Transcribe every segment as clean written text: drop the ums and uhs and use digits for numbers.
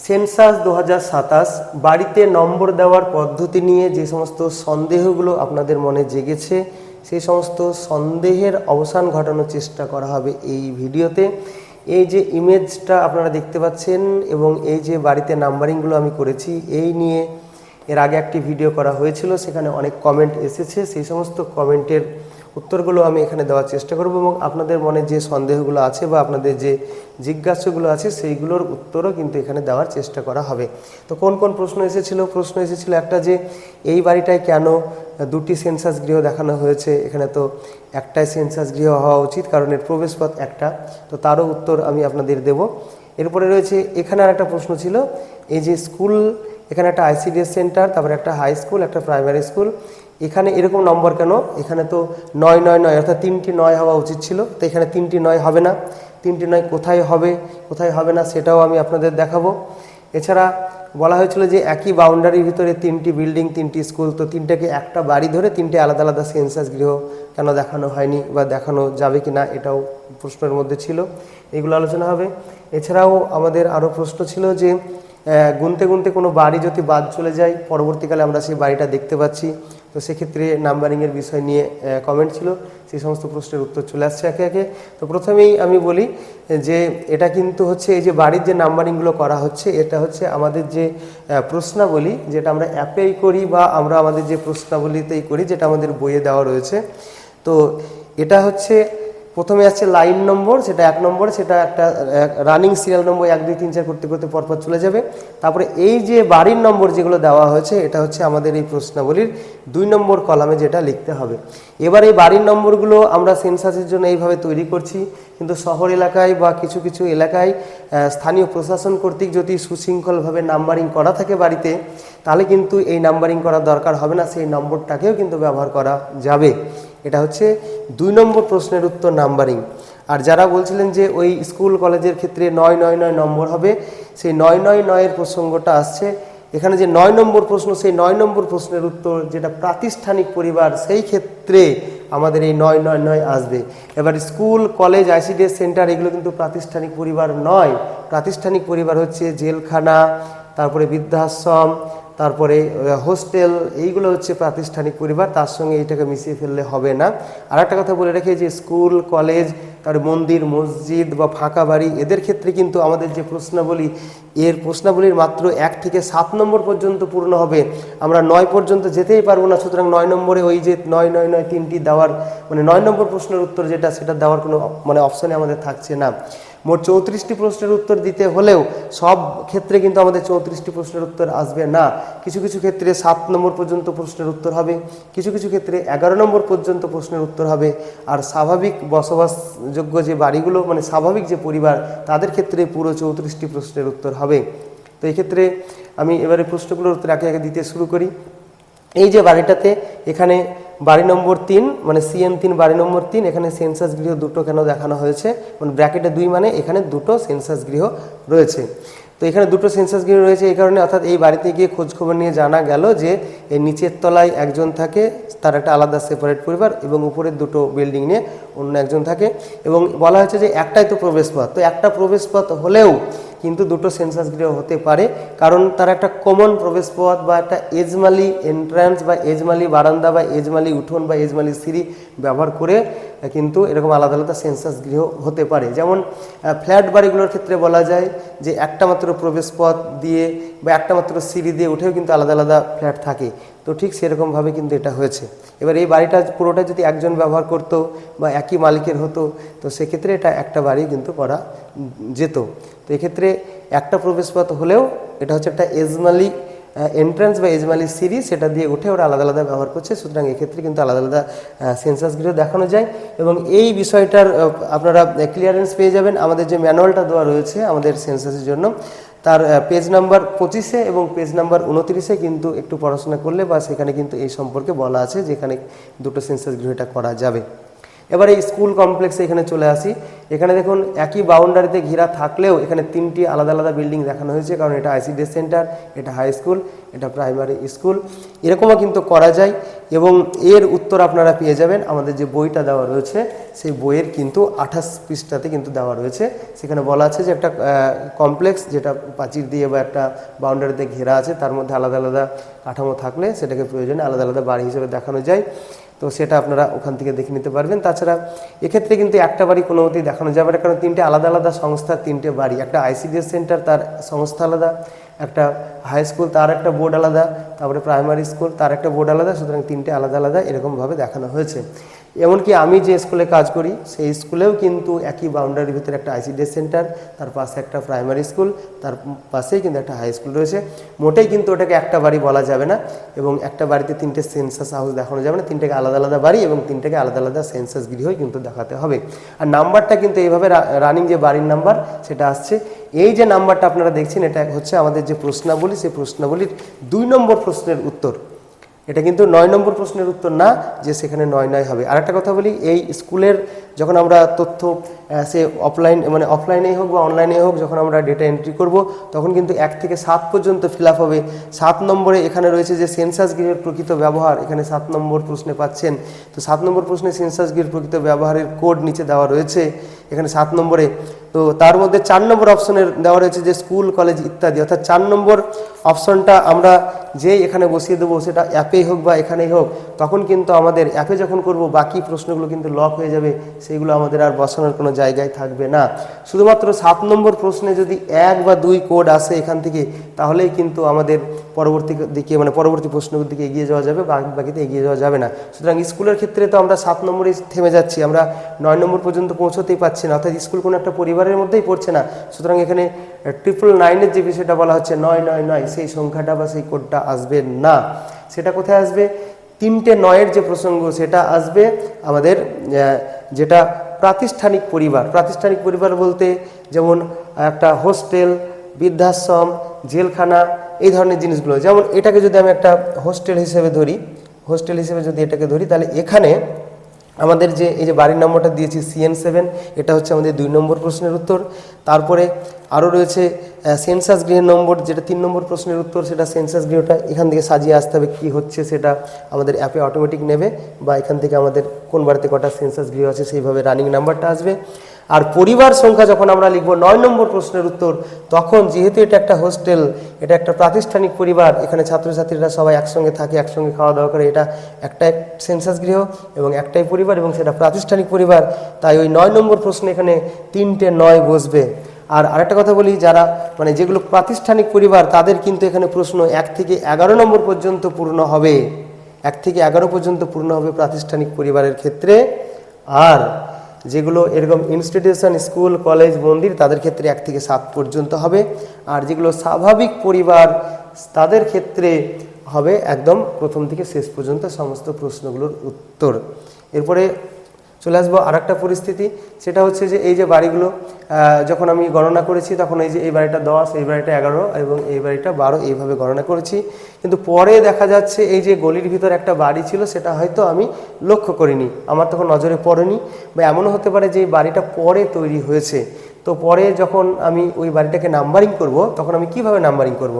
Census 2027 বাড়িতে নম্বর দেওয়ার পদ্ধতি নিয়ে যে সমস্ত সন্দেহগুলো আপনাদের মনে জেগেছে সেই সমস্ত সন্দেহের অবসান ঘটানোর চেষ্টা করা হবে এই ভিডিওতে। এই যে ইমেজটা আপনারা দেখতে পাচ্ছেন এবং এই যে বাড়িতে নাম্বারিংগুলো আমি করেছি এই নিয়ে এর আগে একটি ভিডিও করা হয়েছিল, সেখানে অনেক কমেন্ট এসেছে। সেই সমস্ত কমেন্টের উত্তরগুলো আমি এখানে দেওয়ার চেষ্টা করব এবং আপনাদের মনে যে সন্দেহগুলো আছে বা আপনাদের যে জিজ্ঞাসাগুলো আছে সেইগুলোর উত্তরও কিন্তু এখানে দেওয়ার চেষ্টা করা হবে। তো কোন কোন প্রশ্ন এসেছিল একটা যে এই বাড়িটায় কেন দুটি সেন্সাস গৃহ দেখানো হয়েছে, এখানে তো একটাই সেন্সাস গৃহ হওয়া উচিত কারণ এর প্রবেশপথ একটা, তো তারও উত্তর আমি আপনাদের দেব। এরপরে রয়েছে এখানে আর একটা প্রশ্ন ছিল, এই যে স্কুল, এখানে একটা আইসিডিএস সেন্টার, তারপরে একটা হাই স্কুল, একটা প্রাইমারি স্কুল, এখানে এরকম নম্বর কেন? এখানে তো 999 অর্থাৎ 3টি 9 হওয়া উচিত ছিল, তো এখানে 3টি 9 হবে না। 3টি 9 কোথায় হবে কোথায় হবে না সেটাও আমি আপনাদের দেখাবো। এছাড়া বলা হয়েছিল যে একই বাউন্ডারির ভিতরে 3টি বিল্ডিং 3টি স্কুল, তো 3টাকে একটা বাড়ি ধরে 3টে আলাদা আলাদা সেন্সাস গৃহ কেন দেখানো হয়নি বা দেখানো যাবে কি না, এটাও প্রশ্নের মধ্যে ছিল, এগুলো আলোচনা হবে। এছাড়াও আমাদের আরও প্রশ্ন ছিল যে গুনতে গুনতে কোনো বাড়ি যদি বাদ চলে যায়, পরবর্তীকালে আমরা সেই বাড়িটা দেখতে পাচ্ছি, তো সেক্ষেত্রে নাম্বারিংয়ের বিষয় নিয়ে কমেন্ট ছিল, সেই সমস্ত প্রশ্নের উত্তর চলে আসছে একে একে। তো প্রথমেই আমি বলি যে এটা কিন্তু হচ্ছে এই যে বাড়ির যে নাম্বারিংগুলো করা হচ্ছে এটা হচ্ছে আমাদের যে প্রশ্নাবলী, যেটা আমরা অ্যাপেই করি বা আমরা আমাদের যে প্রশ্নাবলীতেই করি, যেটা আমাদের বইয়ে দেওয়া রয়েছে। তো এটা হচ্ছে প্রথমে আসছে লাইন নম্বর, সেটা 1 নম্বর, সেটা একটা রানিং সিরিয়াল নম্বর 1 2 3 4 করতে করতে পরপর চলে যাবে। তারপরে এই যে বাড়ির নম্বর যেগুলো দেওয়া হয়েছে এটা হচ্ছে আমাদের এই প্রশ্নাবলীর 2 নম্বর কলামে যেটা লিখতে হবে। এবার এই বাড়ির নম্বরগুলো আমরা সেন্সাসের জন্য এইভাবে তৈরি করছি, কিন্তু শহর এলাকায় বা কিছু কিছু এলাকায় স্থানীয় প্রশাসন কর্তৃক যদি সুশৃঙ্খলভাবে নাম্বারিং করা থাকে বাড়িতে, তাহলে কিন্তু এই নাম্বারিং করার দরকার হবে না, সেই নম্বরটাকেও কিন্তু ব্যবহার করা যাবে। এটা হচ্ছে 2 নম্বর প্রশ্নের উত্তর নাম্বারিং। আর যারা বলছিলেন যে ওই স্কুল কলেজের ক্ষেত্রে 999 নম্বর হবে, সেই 999 এর প্রসঙ্গটা আসছে এখানে। যে 9 নম্বর প্রশ্ন, সেই 9 নম্বর প্রশ্নের উত্তর যেটা প্রাতিষ্ঠানিক পরিবার, সেই ক্ষেত্রে আমাদের এই 999 আসবে। এবার স্কুল কলেজ আইসিডিএস সেন্টার এগুলো কিন্তু প্রাতিষ্ঠানিক পরিবার নয়। প্রাতিষ্ঠানিক পরিবার হচ্ছে জেলখানা, তারপরে বৃদ্ধাশ্রম, তারপরে হোস্টেল, এইগুলো হচ্ছে প্রাতিষ্ঠানিক পরিবার, তার সঙ্গে এইটাকে মিশিয়ে ফেললে হবে না। আর একটা কথা বলে রেখে যে স্কুল কলেজ, তার মন্দির মসজিদ বা ফাঁকা বাড়ি, এদের ক্ষেত্রে কিন্তু আমাদের যে প্রশ্নাবলী, এর প্রশ্নাবলীর মাত্র 1 থেকে 7 নম্বর পর্যন্ত পূর্ণ হবে, আমরা 9 পর্যন্ত যেতেই পারবো না। সুতরাং 9 নম্বরে ওই যে 999 3টি দেওয়ার, মানে 9 নম্বর প্রশ্নের উত্তর যেটা, সেটা দেওয়ার কোনো অপশানে আমাদের থাকছে না। মোট 34টি প্রশ্নের উত্তর দিতে হলেও সব ক্ষেত্রে কিন্তু আমাদের 34টি প্রশ্নের উত্তর আসবে না। কিছু কিছু ক্ষেত্রে 7 নম্বর পর্যন্ত প্রশ্নের উত্তর হবে, কিছু কিছু ক্ষেত্রে 11 নম্বর পর্যন্ত প্রশ্নের উত্তর হবে। আর স্বাভাবিক বসবাসযোগ্য যে বাড়িগুলো, মানে স্বাভাবিক যে পরিবার, তাদের ক্ষেত্রে পুরো 34টি প্রশ্নের উত্তর হবে। তো এই ক্ষেত্রে আমি এবারে প্রশ্নগুলোর উত্তর একে একে দিতে শুরু করি। এই যে বাড়িটাতে, এখানে বাড়ি নম্বর 3, মানে CM3 বাড়ি নম্বর 3, এখানে সেন্সাস গৃহ 2টো কেন দেখানো হয়েছে, মানে ব্র্যাকেটে 2, মানে এখানে 2টো সেন্সাস গৃহ রয়েছে। তো এখানে 2টো সেন্সাস গৃহ রয়েছে এই কারণে, অর্থাৎ এই বাড়িতে গিয়ে খোঁজখবর নিয়ে জানা গেল যে এই নিচের তলায় একজন থাকে, তার একটা আলাদা সেপারেট পরিবার, এবং উপরের 2টো বিল্ডিং নিয়ে অন্য একজন থাকে। এবং বলা হয়েছে যে একটাই তো প্রবেশপথ, তো একটা প্রবেশপথ হলেও কিন্তু 2টো সেন্সাস গৃহ হতে পারে, কারণ তার একটা কমন প্রবেশপথ বা একটা এজমালি এন্ট্রান্স বা এজমালি বারান্দা বা এজমালি উঠোন বা এজমালি সিঁড়ি ব্যবহার করে কিন্তু এরকম আলাদা আলাদা সেন্সাস গৃহ হতে পারে। যেমন ফ্ল্যাট বাড়িগুলোর ক্ষেত্রে বলা যায় যে একটা মাত্র প্রবেশপথ দিয়ে বা একটা মাত্র সিঁড়ি দিয়ে উঠেও কিন্তু আলাদা আলাদা ফ্ল্যাট থাকে, তো ঠিক সেরকমভাবে কিন্তু এটা হয়েছে। এবার এই বাড়িটা পুরোটা যদি একজন ব্যবহার করতো বা একই মালিকের হতো, তো সেক্ষেত্রে এটা একটা বাড়ি কিন্তু করা যেত। তো এক্ষেত্রে একটা প্রবেশপথ হলেও এটা হচ্ছে একটা এজমালি এন্ট্রান্স বা এজমালি সিঁড়ি, সেটা দিয়ে উঠে ওরা আলাদা আলাদা ব্যবহার করছে, সুতরাং এক্ষেত্রে কিন্তু আলাদা আলাদা সেন্সাস গৃহ দেখানো যায়। এবং এই বিষয়টার আপনারা ক্লিয়ারেন্স পেয়ে যাবেন আমাদের যে ম্যানুয়ালটা দেওয়া রয়েছে আমাদের সেন্সাসের জন্য, তার পেজ নাম্বার 25 এবং পেজ নাম্বার 29 কিন্তু একটু পড়াশোনা করলে বা সেখানে কিন্তু এই সম্পর্কে বলা আছে যেখানে 2টো সেন্সাস গৃহ এটা করা যাবে। এবার এই স্কুল কমপ্লেক্সে এখানে চলে আসি। এখানে দেখুন একই বাউন্ডারিতে ঘেরা থাকলেও এখানে 3টি আলাদা আলাদা বিল্ডিং দেখানো হয়েছে, কারণ এটা আইসিডিএস সেন্টার, এটা হাই স্কুল, এটা প্রাইমারি স্কুল, এরকমও কিন্তু করা যায়। এবং এর উত্তর আপনারা পেয়ে যাবেন আমাদের যে বইটা দেওয়া রয়েছে সেই বইয়ের কিন্তু 28 পৃষ্ঠাতে কিন্তু দেওয়া রয়েছে। সেখানে বলা আছে যে একটা কমপ্লেক্স যেটা প্রাচীর দিয়ে বা একটা বাউন্ডারিতে ঘেরা আছে, তার মধ্যে আলাদা আলাদা কাঠামো থাকলে সেটাকে প্রয়োজনে আলাদা আলাদা বাড়ি হিসেবে দেখানো যায়। তো সেটা আপনারা ওখান থেকে দেখে নিতে পারবেন। তাছাড়া এক্ষেত্রে কিন্তু একটা বাড়ি কোনো মতেই দেখানো যাবে না, কারণ 3টে আলাদা আলাদা সংস্থার 3টে বাড়ি, একটা আইসিডিএস সেন্টার তার সংস্থা আলাদা, একটা হাই স্কুল তার একটা বোর্ড আলাদা, তারপরে প্রাইমারি স্কুল তার একটা বোর্ড আলাদা, সুতরাং 3টে আলাদা আলাদা এরকমভাবে দেখানো হয়েছে। এমনকি আমি যে স্কুলে কাজ করি সেই স্কুলেও কিন্তু একই বাউন্ডারির ভিতরে একটা আইসিডিএস সেন্টার, তার পাশে একটা প্রাইমারি স্কুল, তার পাশেই কিন্তু একটা হাই স্কুল রয়েছে। মোটেই কিন্তু ওটাকে একটা বাড়ি বলা যাবে না, এবং একটা বাড়িতে 3টে সেন্সাস হাউস দেখানো যাবে না, 3টাকে আলাদা আলাদা বাড়ি এবং 3টাকে আলাদা আলাদা সেন্সাস গৃহই কিন্তু দেখাতে হবে। আর নাম্বারটা কিন্তু এইভাবে রানিং যে বাড়ির নাম্বার সেটা আসছে। এই যে নাম্বারটা আপনারা দেখছেন এটা হচ্ছে আমাদের যে প্রশ্নাবলী, সেই প্রশ্নাবলীর 2 নম্বর প্রশ্নের উত্তর। এটা কিন্তু 9 নম্বর প্রশ্নের উত্তর না যে সেখানে 9 হবে। আরেকটা কথা বলি, এই স্কুলের যখন আমরা তথ্য সে অফলাইনেই হোক বা অনলাইনেই হোক, যখন আমরা ডেটা এন্ট্রি করব তখন কিন্তু 1 থেকে 7 পর্যন্ত ফিল আপ হবে। 7 নম্বরে এখানে রয়েছে যে সেন্সাস গৃহের প্রকৃত ব্যবহার, এখানে 7 নম্বর প্রশ্নে পাচ্ছেন। তো 7 নম্বর প্রশ্নে সেন্সাস গৃহের প্রকৃত ব্যবহারের কোড নিচে দেওয়া রয়েছে এখানে 7 নম্বরে। তো তার মধ্যে 4 নম্বর অপশনের দেওয়া রয়েছে যে স্কুল কলেজ ইত্যাদি, অর্থাৎ 4 নম্বর অপশনটা আমরা যে এখানে বসিয়ে দেবো, সেটা অ্যাপেই হোক বা এখানেই হোক, তখন কিন্তু আমাদের অ্যাপে যখন করব বাকি প্রশ্নগুলো কিন্তু লক হয়ে যাবে, সেইগুলো আমাদের আর বসানোর কোনো জায়গায় থাকবে না। শুধুমাত্র 7 নম্বর প্রশ্নে যদি 1 বা 2 কোড আসে এখান থেকে, তাহলেই কিন্তু আমাদের পরবর্তী দিকে পরবর্তী প্রশ্নগুলোর দিকে এগিয়ে যাওয়া যাবে, বাকিতে এগিয়ে যাওয়া যাবে না। সুতরাং স্কুলের ক্ষেত্রে তো আমরা 7 নম্বরেই থেমে যাচ্ছি, আমরা 9 নম্বর পর্যন্ত পৌঁছতেই পারছি না, অর্থাৎ স্কুল কোনো একটা পরিবারের মধ্যেই পড়ছে না। সুতরাং এখানে 999 যে বিষয়টা বলা হচ্ছে 999, সেই সংখ্যাটা বা সেই কোডটা আসবে না। সেটা কোথায় আসবে? 3টে 9-এর যে প্রসঙ্গ সেটা আসবে আমাদের যেটা প্রাতিষ্ঠানিক পরিবার। প্রাতিষ্ঠানিক পরিবার বলতে যেমন একটা হোস্টেল, বৃদ্ধাশ্রম, জেলখানা, এই ধরনের জিনিসগুলো। যেমন এটাকে যদি আমি একটা হোস্টেল হিসেবে যদি এটাকে ধরি, তাহলে এখানে আমাদের যে এই যে বাড়ির নম্বরটা দিয়েছি CN7, এটা হচ্ছে আমাদের 2 নম্বর প্রশ্নের উত্তর। তারপরে আরও রয়েছে সেন্সাস গৃহের নম্বর, যেটা 3 নম্বর প্রশ্নের উত্তর, সেটা সেন্সাস গৃহটা এখান থেকে সাজিয়ে আসতে হবে। কী হচ্ছে সেটা আমাদের অ্যাপে অটোমেটিক নেবে, বা এখান থেকে আমাদের কোন বাড়িতে কটা সেন্সাস গৃহ আছে সেইভাবে রানিং নাম্বারটা আসবে। আর পরিবার সংখ্যা যখন আমরা লিখব 9 নম্বর প্রশ্নের উত্তর, তখন যেহেতু এটা একটা হোস্টেল, এটা একটা প্রাতিষ্ঠানিক পরিবার, এখানে ছাত্রছাত্রীরা সবাই একসঙ্গে থাকে, একসঙ্গে খাওয়া দাওয়া করে, এটা একটা সেন্সাস গৃহ এবং একটাই পরিবার এবং সেটা প্রাতিষ্ঠানিক পরিবার, তাই ওই 9 নম্বর প্রশ্নে এখানে 3টে 9 বসবে। আর আরেকটা কথা বলি, যারা যেগুলো প্রাতিষ্ঠানিক পরিবার তাদের কিন্তু এখানে প্রশ্ন 1 থেকে 11 নম্বর পর্যন্ত পূর্ণ হবে, 1 থেকে 11 পর্যন্ত পূর্ণ হবে প্রাতিষ্ঠানিক পরিবারের ক্ষেত্রে। আর যেগুলো এরকম ইনস্টিটিউশন, স্কুল, কলেজ, মন্দির, তাদের ক্ষেত্রে 1 থেকে 7 পর্যন্ত হবে। আর যেগুলো স্বাভাবিক পরিবার তাদের ক্ষেত্রে হবে একদম প্রথম থেকে শেষ পর্যন্ত সমস্ত প্রশ্নগুলোর উত্তর। এরপরে চলে আসবো আরেকটা পরিস্থিতি, সেটা হচ্ছে যে এই যে বাড়িগুলো যখন আমি গণনা করেছি, তখন এই যে এই বাড়িটা 10, এই বাড়িটা 11 এবং এই বাড়িটা 12, এইভাবে গণনা করেছি। কিন্তু পরে দেখা যাচ্ছে এই যে গলির ভিতর একটা বাড়ি ছিল, সেটা হয়তো আমি লক্ষ্য করিনি, আমার তখন নজরে পড়েনি, বা এমনও হতে পারে যে এই বাড়িটা পরে তৈরি হয়েছে। তো পরে যখন আমি ওই বাড়িটাকে নাম্বারিং করব, তখন আমি কিভাবে নাম্বারিং করব?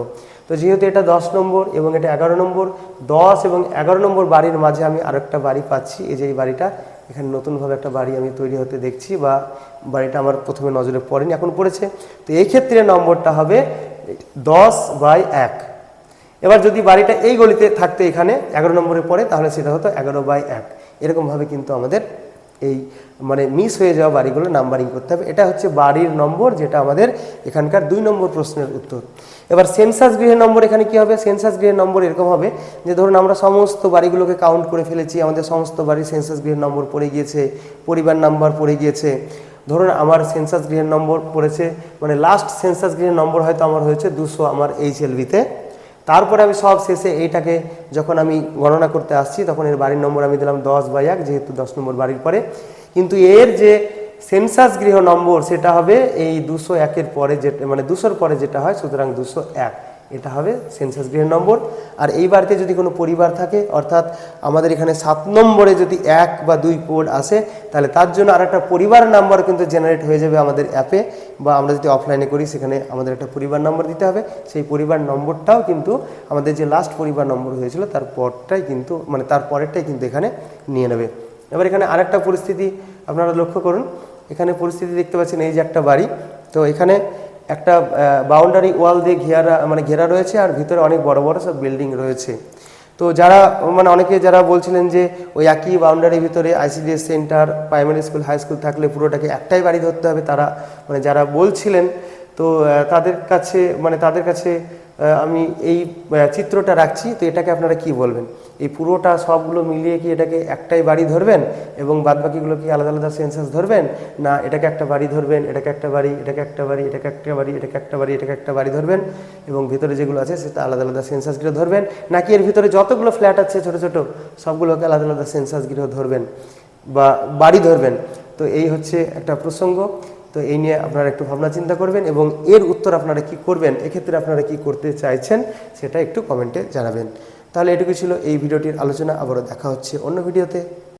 তো যেহেতু এটা 10 নম্বর এবং এটা 11 নম্বর, 10 এবং 11 নম্বর বাড়ির মাঝে আমি আরেকটা বাড়ি পাচ্ছি। এই যে এই বাড়িটা, এখানে নতুনভাবে একটা বাড়ি আমি তৈরি হতে দেখছি, বা বাড়িটা আমার প্রথমে নজরে পড়েনি, এখন পড়েছে। তো এই ক্ষেত্রে নম্বরটা হবে 10/1। এবার যদি বাড়িটা এই গলিতে থাকতে এখানে 11 নম্বরে পড়ে, তাহলে সেটা হতো 11/1। এরকমভাবে কিন্তু আমাদের এই মিস হয়ে যাওয়া বাড়িগুলো নাম্বারিং করতে হবে। এটা হচ্ছে বাড়ির নম্বর, যেটা আমাদের এখানকার 2 নম্বর প্রশ্নের উত্তর। এবার সেন্সাস গৃহের নম্বর এখানে কি হবে? সেন্সাস গৃহের নম্বর এরকম হবে যে ধরুন আমরা সমস্ত বাড়িগুলোকে কাউন্ট করে ফেলেছি, আমাদের সমস্ত বাড়ির সেন্সাস গৃহের নম্বর পড়ে গিয়েছে, পরিবার নাম্বার পড়ে গিয়েছে। ধরুন আমার সেন্সাস গৃহের নম্বর পড়েছে, লাস্ট সেন্সাস গৃহের নম্বর হয়তো আমার হয়েছে 200 আমার HLB-তে। তারপরে আমি সব শেষে এইটাকে যখন আমি গণনা করতে আসছি, তখন এর বাড়ির নম্বর আমি দিলাম 10/1, যেহেতু 10 নম্বর বাড়ির পরে। কিন্তু এর যে সেন্সাস গৃহ নম্বর সেটা হবে এই 201-এর পরে, যেটা 200-র পরে যেটা হয়, সুতরাং 201। এটা হবে সেন্সাস গৃহের নম্বর। আর এই বাড়িতে যদি কোনো পরিবার থাকে, অর্থাৎ আমাদের এখানে 7 নম্বরে যদি 1 বা 2 কোড আসে, তাহলে তার জন্য আর একটা পরিবার নাম্বার কিন্তু জেনারেট হয়ে যাবে আমাদের অ্যাপে, বা আমরা যদি অফলাইনে করি সেখানে আমাদের একটা পরিবার নম্বর দিতে হবে। সেই পরিবার নম্বরটাও কিন্তু আমাদের যে লাস্ট পরিবার নম্বর হয়েছিল তার পরটাই কিন্তু মানে তার পরেরটাই কিন্তু এখানে নিয়ে নেবে। এবার এখানে আরেকটা পরিস্থিতি আপনারা লক্ষ্য করুন। এখানে পরিস্থিতি দেখতে পাচ্ছেন, এই যে একটা বাড়ি, তো এখানে একটা বাউন্ডারি ওয়াল দিয়ে ঘেরা রয়েছে, আর ভিতরে অনেক বড় বড় সব বিল্ডিং রয়েছে। তো যারা অনেকে যারা বলছিলেন যে ওই একই বাউন্ডারির ভিতরে ICDS centre, primary school, high school থাকলে পুরোটাকে একটাই বাড়ি ধরতে হবে, তারা যারা বলছিলেন, তো তাদের কাছে আমি এই চিত্রটা রাখছি। তো এটাকে আপনারা কি বলবেন? এই পুরোটা সবগুলো মিলিয়ে কি এটাকে একটাই বাড়ি ধরবেন এবং বাদবাকিগুলো কি আলাদা আলাদা সেন্সাস ধরবেন, না এটাকে একটা বাড়ি ধরবেন, এটাকে একটা বাড়ি, এটাকে একটা বাড়ি, এটাকে একটা বাড়ি, এটাকে একটা বাড়ি, এটাকে একটা বাড়ি ধরবেন এবং ভিতরে যেগুলো আছে সেটা আলাদা আলাদা সেন্সাস গৃহ ধরবেন, নাকি এর ভিতরে যতগুলো ফ্ল্যাট আছে ছোট ছোট সবগুলোকে আলাদা আলাদা সেন্সাস গৃহ ধরবেন বা বাড়ি ধরবেন? তো এই হচ্ছে একটা প্রসঙ্গ। তো এই নিয়ে আপনারা একটু ভাবনা চিন্তা করবেন এবং এর উত্তর আপনারা কি করবেন, এক্ষেত্রে আপনারা কি করতে চাইছেন সেটা একটু কমেন্টে জানাবেন। তাহলে এটুকু ছিল এই ভিডিওটির আলোচনা। আবারও দেখা হচ্ছে অন্য ভিডিওতে।